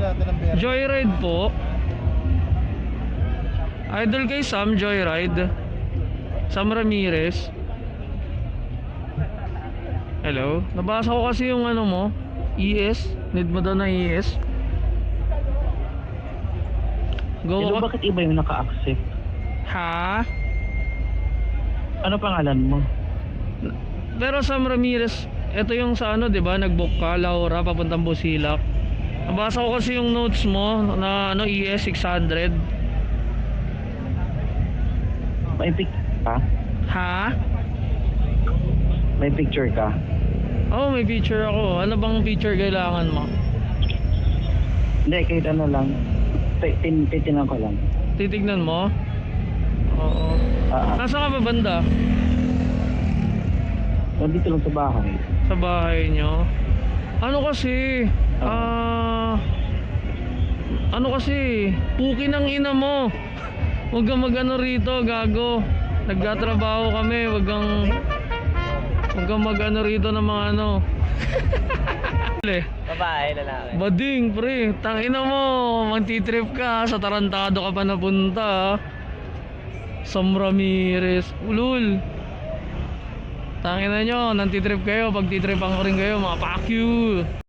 natin ng pera. Joyride po. Idol kay Sam, Joyride. Sam Ramirez. Hello? Nabasa ko kasi yung ano mo, ES. Need mo daw na ES. Go Hello, ako. bakit iba yung naka-accept? Ha? Ano pangalan mo? Pero Sam Ramirez, ito yung sa ano, 'di ba? Nag-book ka, Laura, papuntang Busilak. Nabasa ko kasi yung notes mo na ano, ES 600. May picture ka? Ha? May picture ka? Oh, may picture ako. Ano bang picture kailangan mo? Hindi, kahit ano lang. Titinan ko lang. Titignan mo? Oo. Nasa ka ba banda? Nandito lang sa bahay. Sa bahay nyo? Ano kasi? Ano kasi? Puki ng ina mo. Huwag kang mag-ano rito, gago. Nagtatrabaho kami. Huwag kang mag-ano rito ng mga ano. Babae, lalaki. Bading, pre. Tangina mo. Magtitrip ka. Sa Tarantado ka pa napunta. Sam Ramirez. Ulul. Tangina nyo. Nantitrip kayo. Pag titripan ko rin kayo, mga fuck you.